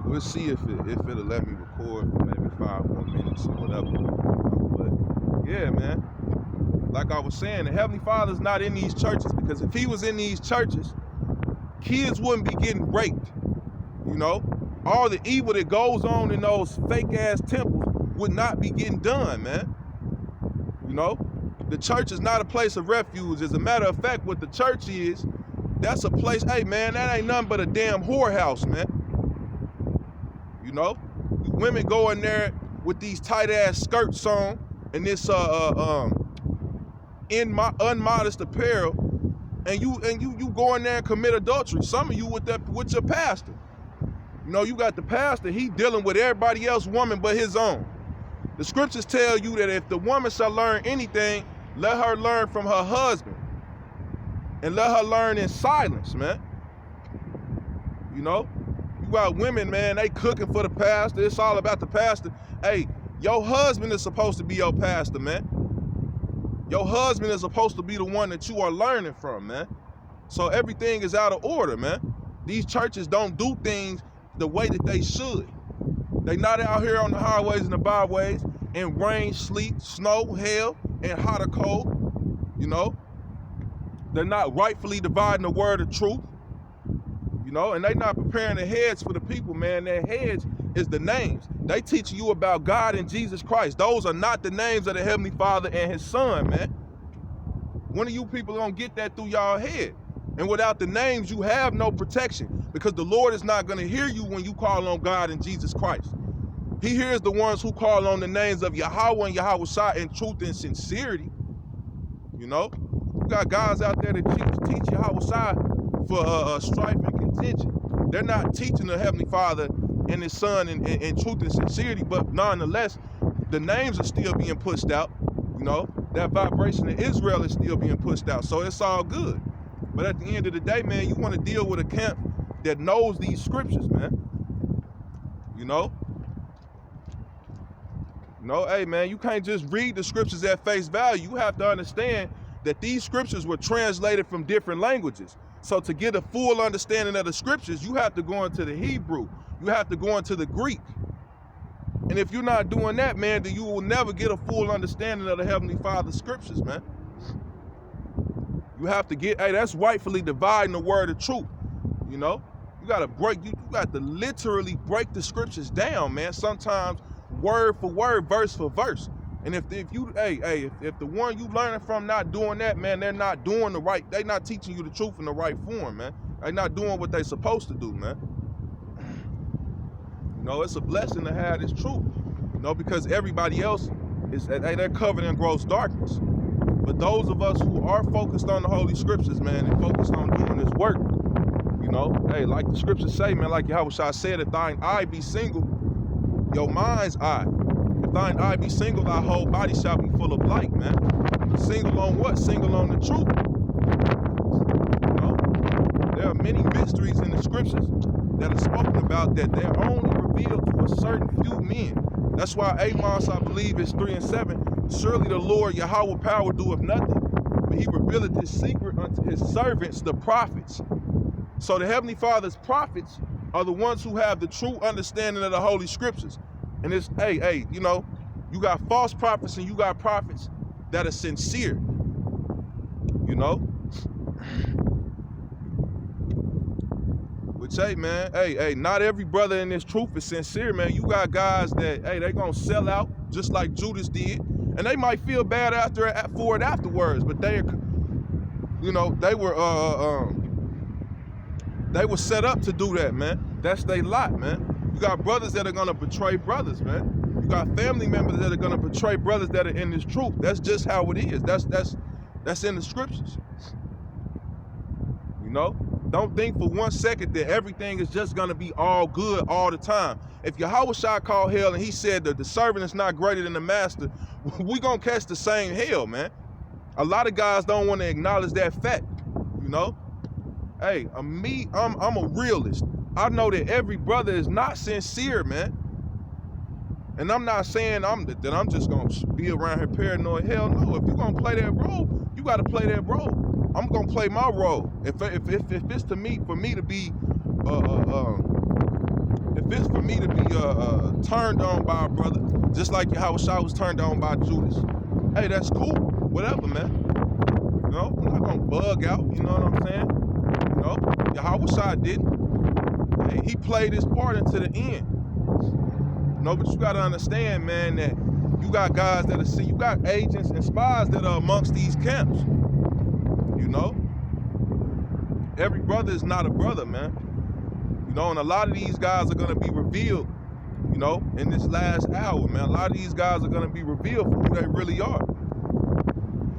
We'll see if it'll let me record maybe 5 more minutes or whatever. But yeah, man. Like I was saying, the Heavenly Father's not in these churches, because if he was in these churches, kids wouldn't be getting raped. You know, all the evil that goes on in those fake ass temples would not be getting done, man. You know, the church is not a place of refuge. As a matter of fact, what the church is, that's a place, hey man, that ain't nothing but a damn whorehouse, man. You know, women go in there with these tight ass skirts on and this unmodest apparel, and you go in there and commit adultery. Some of you with your pastor. You know, you got the pastor, he dealing with everybody else's woman but his own. The scriptures tell you that if the woman shall learn anything, let her learn from her husband. And let her learn in silence, man. You know? You got women, man, they cooking for the pastor. It's all about the pastor. Hey, your husband is supposed to be your pastor, man. Your husband is supposed to be the one that you are learning from, man. So everything is out of order, man. These churches don't do things the way that they should. They not out here on the highways and the byways in rain, sleet, snow, hail, and hot or cold. You know, they're not rightfully dividing the word of truth. You know, and they not preparing their heads for the people, man. Their heads is the names. They teaching you about God and Jesus Christ. Those are not the names of the Heavenly Father and his Son, man. One of you people gonna get that through y'all head. And without the names, you have no protection, because the Lord is not going to hear you when you call on God and Jesus Christ. He hears the ones who call on the names of Yahweh and Yahweh in truth and sincerity. You know, you got guys out there that teach Yahweh for strife and contention. They're not teaching the Heavenly Father and his Son in truth and sincerity, but nonetheless, the names are still being pushed out. You know, that vibration in Israel is still being pushed out. So it's all good. But at the end of the day, man, you want to deal with a camp that knows these scriptures, man. You know? Hey, man, you can't just read the scriptures at face value. You have to understand that these scriptures were translated from different languages. So to get a full understanding of the scriptures, you have to go into the Hebrew. You have to go into the Greek. And if you're not doing that, man, then you will never get a full understanding of the Heavenly Father's scriptures, man. You have to get, hey, that's rightfully dividing the word of truth. You know, you got to literally break the scriptures down, man. Sometimes word for word, verse for verse. And if the one you learning from not doing that, man, they're not doing the right, they're not teaching you the truth in the right form, man. They're not doing what they're supposed to do, man. You know, it's a blessing to have this truth, you know, because everybody else they're covered in gross darkness. But those of us who are focused on the Holy Scriptures, man, and focused on doing this work, you know, hey, like the scriptures say, man, like Yahweh said, if thine eye be single, your mind's eye. If thine eye be single, thy whole body shall be full of light, man. Single on what? Single on the truth. You know, there are many mysteries in the scriptures that are spoken about that they're only revealed to a certain few men. That's why Amos, I believe, is 3 and 7. Surely the Lord Yahweh power doeth nothing, but he revealeth his secret unto his servants, the prophets. So the Heavenly Father's prophets are the ones who have the true understanding of the Holy Scriptures. And it's, hey, you know, you got false prophets and you got prophets that are sincere, you know? Which, hey, man, hey, not every brother in this truth is sincere, man. You got guys that, hey, they gonna sell out just like Judas did. And they might feel bad for it afterwards, but they were set up to do that, man. That's their lot, man. You got brothers that are gonna betray brothers, man. You got family members that are gonna betray brothers that are in this truth. That's just how it is. That's in the scriptures. You know? Don't think for 1 second that everything is just gonna be all good all the time. If Yahweh called hell and he said that the servant is not greater than the master, we gonna catch the same hell, man. A lot of guys don't want to acknowledge that fact, you know? Hey, I'm a realist. I know that every brother is not sincere, man. And I'm not saying that I'm just gonna be around here paranoid. Hell no. If you're gonna play that role, you gotta play that role. I'm gonna play my role. If it's for me to be if it's for me to be turned on by a brother, just like Yahushua was turned on by Judas. Hey, that's cool. Whatever, man. You know, I'm not gonna bug out. You know what I'm saying? You know, Yahushua didn't. Hey, he played his part into the end. You know, but you gotta understand, man, that you got guys that are you got agents and spies that are amongst these camps. You know, every brother is not a brother, man. You know, and a lot of these guys are gonna be revealed, you know, in this last hour, man. A lot of these guys are gonna be revealed for who they really are.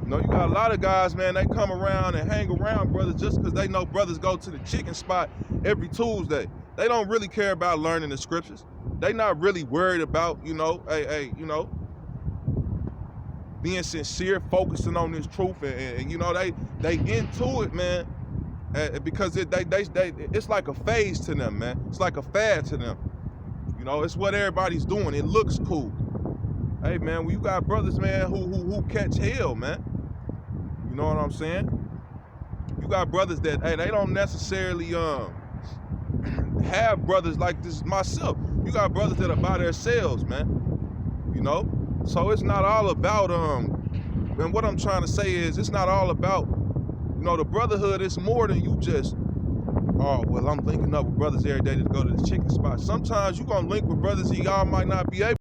You know, you got a lot of guys, man, they come around and hang around brothers just because they know brothers go to the chicken spot every Tuesday. They don't really care about learning the scriptures. They not really worried about, you know, you know, being sincere, focusing on this truth, and you know, they into it, man, because it's like a phase to them, man. It's like a fad to them. You know, it's what everybody's doing. It looks cool. Hey, man, when you got brothers, man, who catch hell, man. You know what I'm saying? You got brothers that, hey, they don't necessarily have brothers like this myself. You got brothers that are by themselves, man. You know? So it's not all about and what I'm trying to say is it's not all about, you know, the brotherhood is more than you just, oh, well, I'm linking up with brothers every day to go to the chicken spot. Sometimes you're gonna link with brothers and y'all might not be able